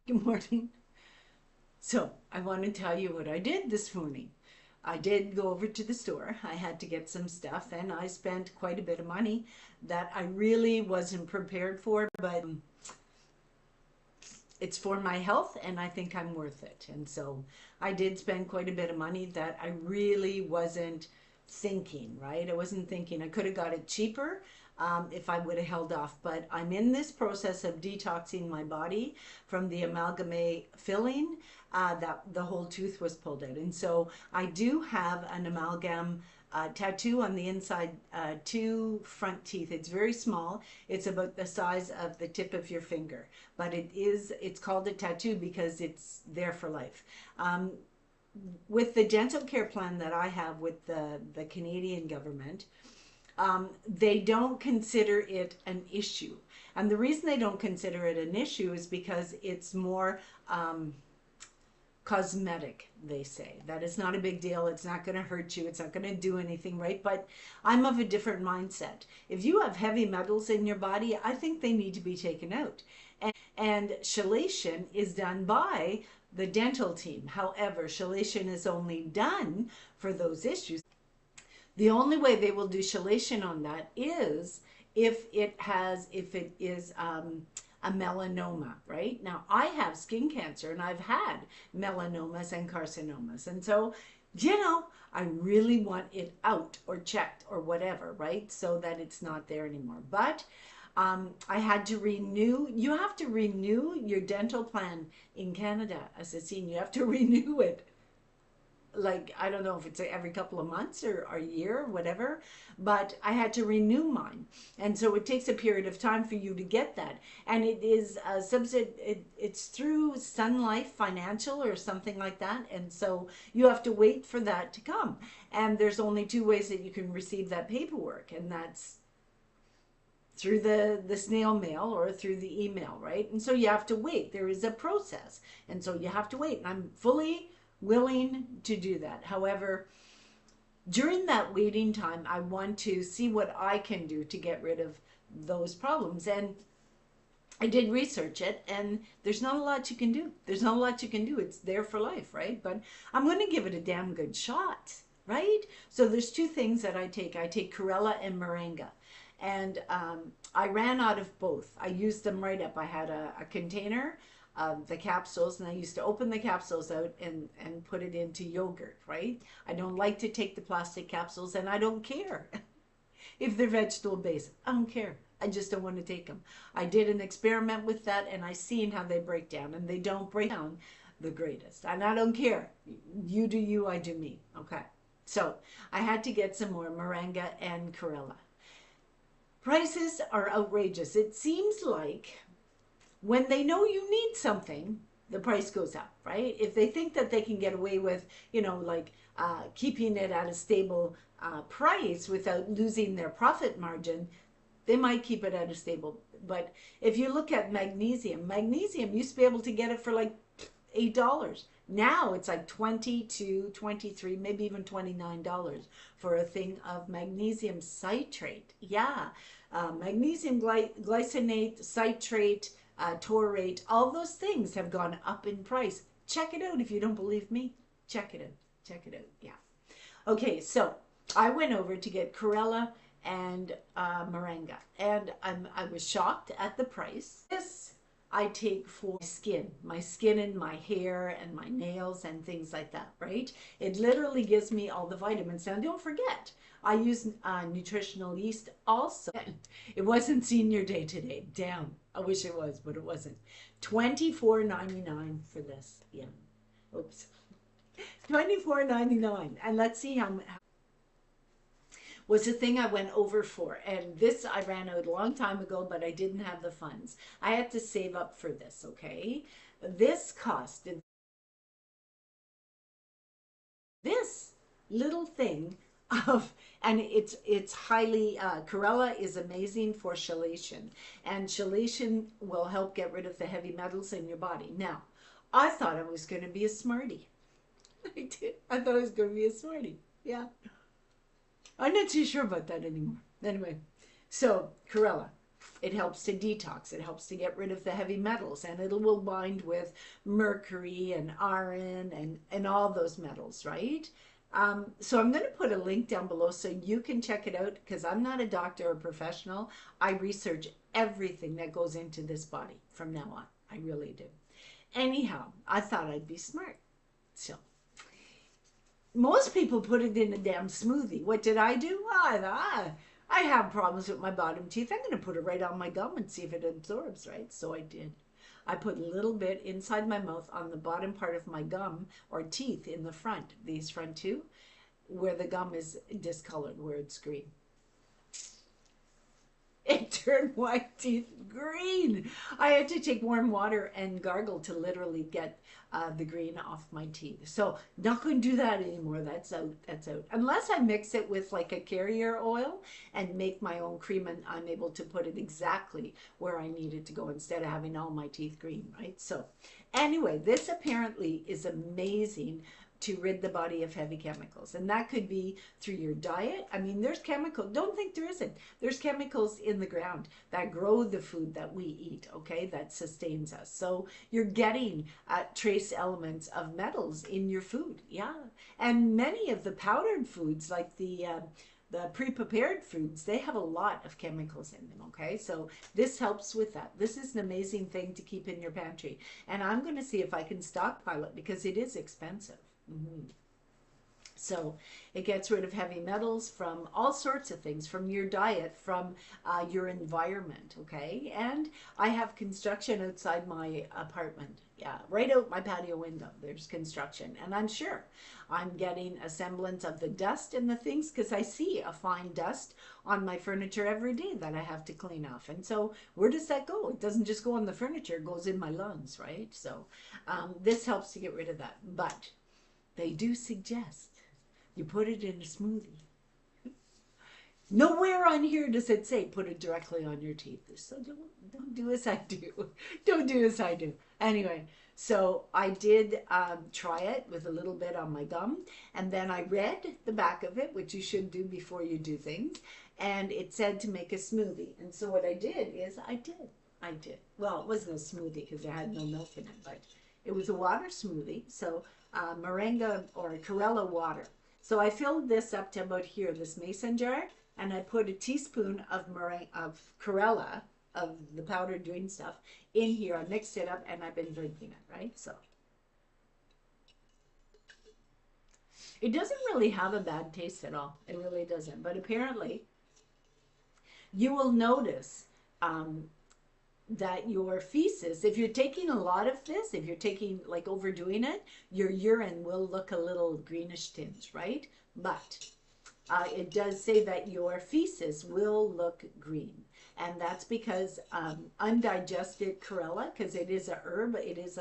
Good morning. So, I want to tell you what I did this morning. I did go over to the store. I had to get some stuff and I spent quite a bit of money that I really wasn't prepared for, but it's for my health and I think I'm worth it. And so I did spend quite a bit of money that I really wasn't thinking, right? I wasn't thinking. I could have got it cheaper if I would have held off. But I'm in this process of detoxing my body from the amalgamate filling that the whole tooth was pulled out. And so I do have an amalgam tattoo on the inside, two front teeth. It's very small. It's about the size of the tip of your finger, but it's called a tattoo because it's there for life. With the dental care plan that I have with the Canadian government, they don't consider it an issue. And the reason they don't consider it an issue is because it's more cosmetic, they say. That is not a big deal. It's not going to hurt you. It's not going to do anything, right? But I'm of a different mindset. If you have heavy metals in your body, I think they need to be taken out. And chelation is done by the dental team. However, chelation is only done for those issues. The only way they will do chelation on that is if it is a melanoma, right? Now, I have skin cancer and I've had melanomas and carcinomas. And so, I really want it out or checked or whatever, right? So that it's not there anymore. But I had to renew. You have to renew your dental plan in Canada as a senior. You have to renew it. Like, I don't know if it's every couple of months or a year or whatever, but I had to renew mine. And so it takes a period of time for you to get that. And it is a it's through Sun Life Financial or something like that. And so you have to wait for that to come. And there's only two ways that you can receive that paperwork, and that's through the snail mail or through the email, right? And so you have to wait. There is a process. And so you have to wait. And I'm fully willing to do that. However, during that waiting time, I want to see what I can do to get rid of those problems. And I did research it, and there's not a lot you can do. There's not a lot you can do. It's there for life, right? But I'm going to give it a damn good shot, right? So there's two things that I take. I take Corella and Moringa. And I ran out of both. I used them right up. I had a container of the capsules, and I used to open the capsules out and put it into yogurt, right? I don't like to take the plastic capsules, and I don't care if they're vegetable based. I don't care. I just don't want to take them. I did an experiment with that, and I seen how they break down, and they don't break down the greatest. And I don't care. You do you, I do me. Okay. So I had to get some more Moringa and Corella. Prices are outrageous. It seems like when they know you need something, the price goes up, right? If they think that they can get away with, keeping it at a stable price without losing their profit margin, they might keep it at a stable. But if you look at magnesium used to be able to get it for like $8. Now it's like 22, 23, maybe even $29 for a thing of magnesium citrate. Yeah, magnesium glycinate, citrate, taurate, all those things have gone up in price. Check it out if you don't believe me. Check it out. Check it out. Yeah. Okay, so I went over to get Corella and Moringa, and I was shocked at the price. This I take for my skin and my hair and my nails and things like that, right? It literally gives me all the vitamins. Now, don't forget, I use nutritional yeast also. It wasn't senior day today. Damn, I wish it was, but it wasn't. $24.99 for this. Yeah. Oops. $24.99. And let's see how was the thing I went over for. And this I ran out a long time ago, but I didn't have the funds. I had to save up for this, okay? This costed this little thing of, and it's highly, Corella is amazing for chelation. And chelation will help get rid of the heavy metals in your body. Now, I thought I was going to be a smarty. I did. I thought I was going to be a smarty. Yeah. I'm not too sure about that anymore. Anyway, so Corella. It helps to detox. It helps to get rid of the heavy metals, and it will bind with mercury and iron and all those metals, right? So I'm going to put a link down below so you can check it out, because I'm not a doctor or professional. I research everything that goes into this body from now on. I really do. Anyhow, I thought I'd be smart. So most people put it in a damn smoothie. What did I do? I have problems with my bottom teeth. I'm going to put it right on my gum and see if it absorbs, right? So I did. I put a little bit inside my mouth on the bottom part of my gum or teeth in the front, these front two, where the gum is discolored, where it's green. It turned my teeth green. I had to take warm water and gargle to literally get the green off my teeth. So not going to do that anymore. That's out. That's out. Unless I mix it with like a carrier oil and make my own cream, and I'm able to put it exactly where I need it to go instead of having all my teeth green, right? So anyway, this apparently is amazing to rid the body of heavy chemicals. And that could be through your diet. I mean, there's chemicals. Don't think there isn't. There's chemicals in the ground that grow the food that we eat, okay, that sustains us. So you're getting trace elements of metals in your food, yeah. And many of the powdered foods, like the pre-prepared foods, they have a lot of chemicals in them, okay? So this helps with that. This is an amazing thing to keep in your pantry. And I'm going to see if I can stockpile it, because it is expensive. So it gets rid of heavy metals from all sorts of things, from your diet, from your environment, okay? And I have construction outside my apartment. Yeah, right out my patio window, there's construction. And I'm sure I'm getting a semblance of the dust and the things, because I see a fine dust on my furniture every day that I have to clean off. And so where does that go? It doesn't just go on the furniture, it goes in my lungs, right? So this helps to get rid of that. But they do suggest you put it in a smoothie. Nowhere on here does it say put it directly on your teeth. So don't do as I do. Don't do as I do. Anyway, so I did try it with a little bit on my gum, and then I read the back of it, which you should do before you do things, and it said to make a smoothie. And so what I did is I did. Well, it wasn't a smoothie because it had no milk in it, but it was a water smoothie. So moringa or Corella water. So I filled this up to about here, this mason jar, and I put a teaspoon of Corella, of the powdered green stuff, in here. I mixed it up and I've been drinking it, right? So it doesn't really have a bad taste at all. It really doesn't. But apparently you will notice that your feces, if you're taking a lot of this, if you're taking, like, overdoing it, your urine will look a little greenish tinge, right? But it does say that your feces will look green. And that's because undigested Corella, because it is a herb, it is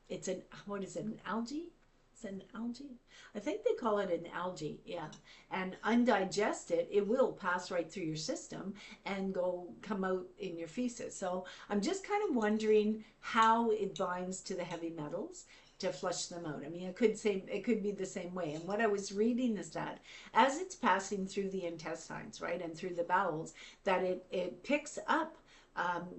it's an, what is it, an algae? It's an algae? I think they call it an algae, yeah. And undigested, it will pass right through your system and come out in your feces. So I'm just kind of wondering how it binds to the heavy metals to flush them out. I mean, it could be the same way. And what I was reading is that as it's passing through the intestines, right, and through the bowels, that it picks up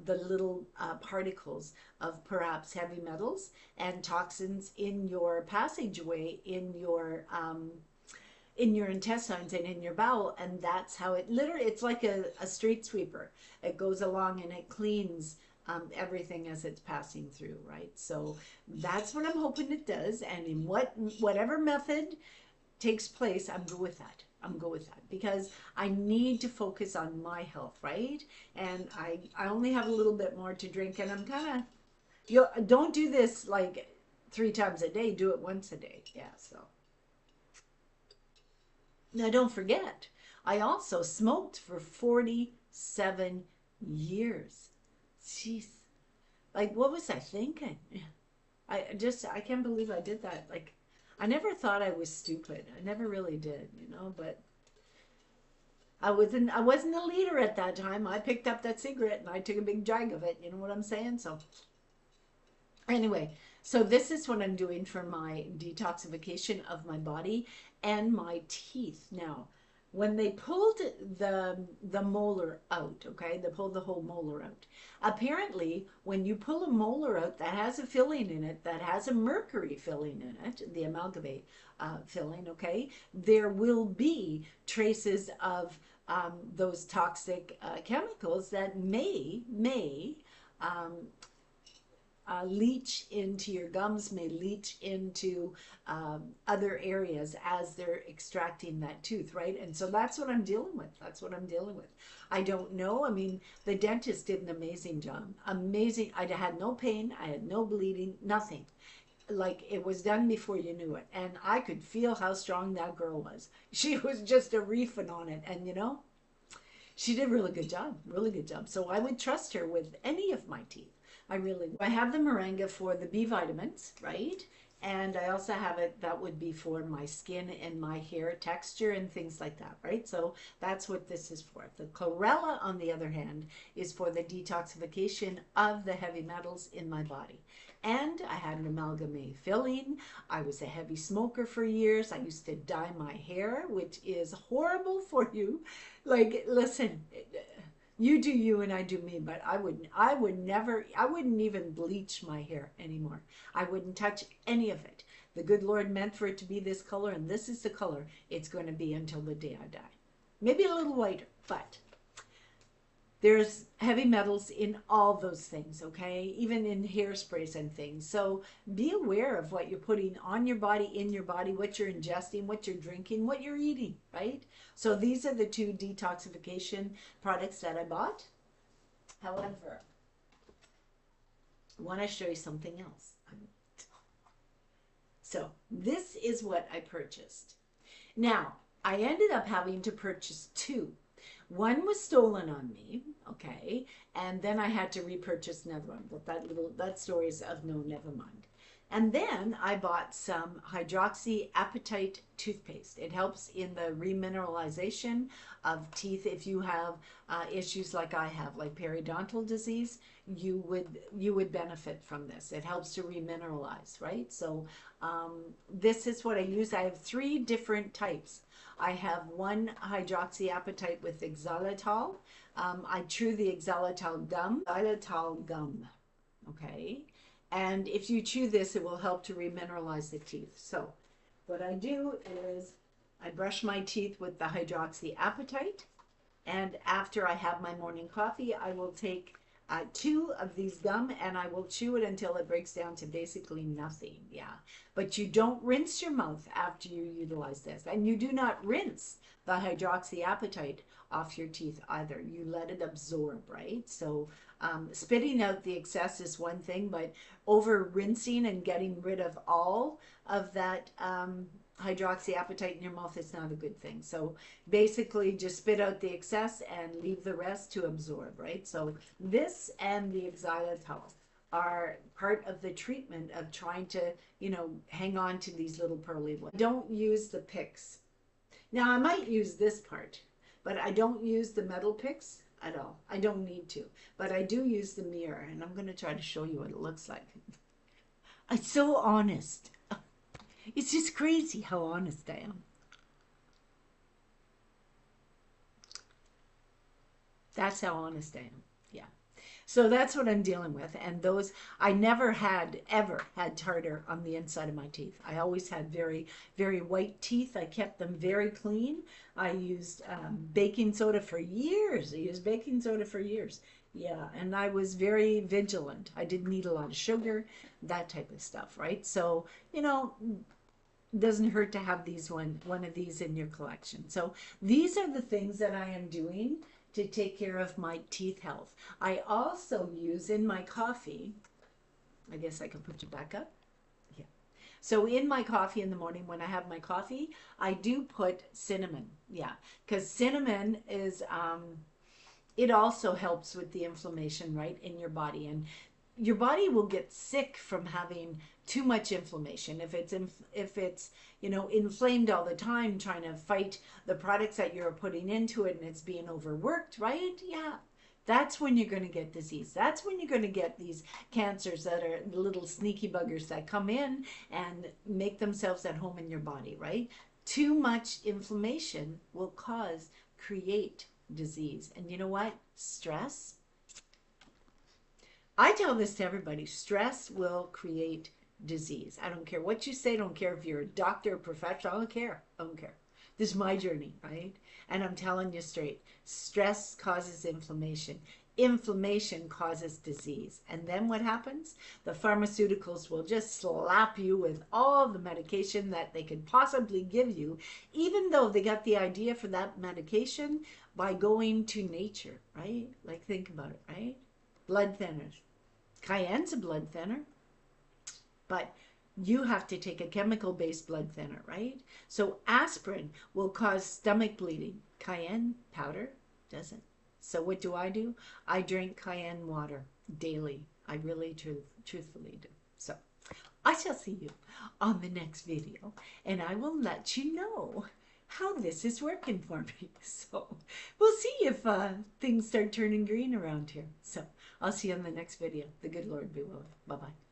the little particles of perhaps heavy metals and toxins in your passageway, in your intestines and in your bowel, and that's how it literally, it's like a street sweeper. It goes along and it cleans everything as it's passing through, right? So that's what I'm hoping it does, and in whatever method takes place, I'm good with that. I'm good with that, because I need to focus on my health, right? And I only have a little bit more to drink, and I'm kind of, don't do this like 3 times a day, do it once a day. Yeah, so. Now don't forget, I also smoked for 47 years. Jeez. Like, what was I thinking? I can't believe I did that. Like, I never thought I was stupid. I never really did, but I wasn't a leader at that time. I picked up that cigarette and I took a big drag of it. You know what I'm saying? So anyway, so this is what I'm doing for my detoxification of my body and my teeth. Now, when they pulled the molar out, okay, they pulled the whole molar out. Apparently, when you pull a molar out that has a filling in it, that has a mercury filling in it, the amalgamate filling, okay, there will be traces of those toxic chemicals that may um, leach into your gums, may leach into other areas as they're extracting that tooth, right? And so that's what I'm dealing with. That's what I'm dealing with. I don't know. I mean, the dentist did an amazing job. Amazing. I had no pain. I had no bleeding, nothing. Like it was done before you knew it. And I could feel how strong that girl was. She was just a reefing on it. And you know, she did a really good job, really good job. So I would trust her with any of my teeth. I really would. I have the Moringa for the B vitamins, right? And I also have it that would be for my skin and my hair texture and things like that, right? So that's what this is for. The chlorella, on the other hand, is for the detoxification of the heavy metals in my body. And I had an amalgamate filling. I was a heavy smoker for years. I used to dye my hair, which is horrible for you. Like, listen, you do you and I do me, but I wouldn't even bleach my hair anymore. I wouldn't touch any of it. The good Lord meant for it to be this color, and this is the color it's going to be until the day I die. Maybe a little whiter, but there's heavy metals in all those things, okay? Even in hairsprays and things. So be aware of what you're putting on your body, in your body, what you're ingesting, what you're drinking, what you're eating, right? So these are the two detoxification products that I bought. However, I want to show you something else. So this is what I purchased. Now, I ended up having to purchase two. One was stolen on me, okay, and then I had to repurchase another one. But that story is of no, never mind. And then I bought some hydroxyapatite toothpaste. It helps in the remineralization of teeth. If you have issues like I have, like periodontal disease, you would benefit from this. It helps to remineralize, right? So this is what I use. I have 3 different types. I have one hydroxyapatite with xylitol. I chew the xylitol gum, okay? And if you chew this, it will help to remineralize the teeth. So what I do is I brush my teeth with the hydroxyapatite. And after I have my morning coffee, I will take 2 of these gum and I will chew it until it breaks down to basically nothing. Yeah. But you don't rinse your mouth after you utilize this. And you do not rinse the hydroxyapatite off your teeth either. You let it absorb, right? So spitting out the excess is one thing, but over rinsing and getting rid of all of that hydroxyapatite in your mouth is not a good thing. So basically just spit out the excess and leave the rest to absorb, right? So this and the xylitol are part of the treatment of trying to, you know, hang on to these little pearly ones. Don't use the picks. Now I might use this part, but I don't use the metal picks at all. I don't need to, but I do use the mirror, and I'm going to try to show you what it looks like. I'm so honest. It's just crazy how honest I am. That's how honest I am. Yeah. So that's what I'm dealing with. And those, I never ever had tartar on the inside of my teeth. I always had very, very white teeth. I kept them very clean. I used baking soda for years. I used baking soda for years. Yeah, and I was very vigilant. I didn't eat a lot of sugar, that type of stuff, right? So, you know, doesn't hurt to have one of these in your collection. So these are the things that I am doing to take care of my teeth health. I also use in my coffee, I guess I can put you back up. Yeah. So in my coffee in the morning, when I have my coffee, I do put cinnamon. Yeah, because cinnamon is, it also helps with the inflammation, right, in your body. And your body will get sick from having too much inflammation. If it's you know, inflamed all the time, trying to fight the products that you're putting into it, and it's being overworked, right? Yeah, that's when you're going to get disease. That's when you're going to get these cancers that are little sneaky buggers that come in and make themselves at home in your body, right? Too much inflammation will create disease. And you know what? Stress. I tell this to everybody. Stress will create disease. I don't care what you say. I don't care if you're a doctor or professional. I don't care. I don't care. This is my journey, right? And I'm telling you straight. Stress causes inflammation. Inflammation causes disease. And then what happens? The pharmaceuticals will just slap you with all the medication that they could possibly give you, even though they got the idea for that medication by going to nature, right? Like, think about it, right? Blood thinners. Cayenne's a blood thinner, but you have to take a chemical-based blood thinner, right? So aspirin will cause stomach bleeding. Cayenne powder doesn't. So what do? I drink cayenne water daily. I really truthfully do. So I shall see you on the next video, and I will let you know how this is working for me. So we'll see if things start turning green around here. So I'll see you on the next video. The good Lord be willing. Bye-bye.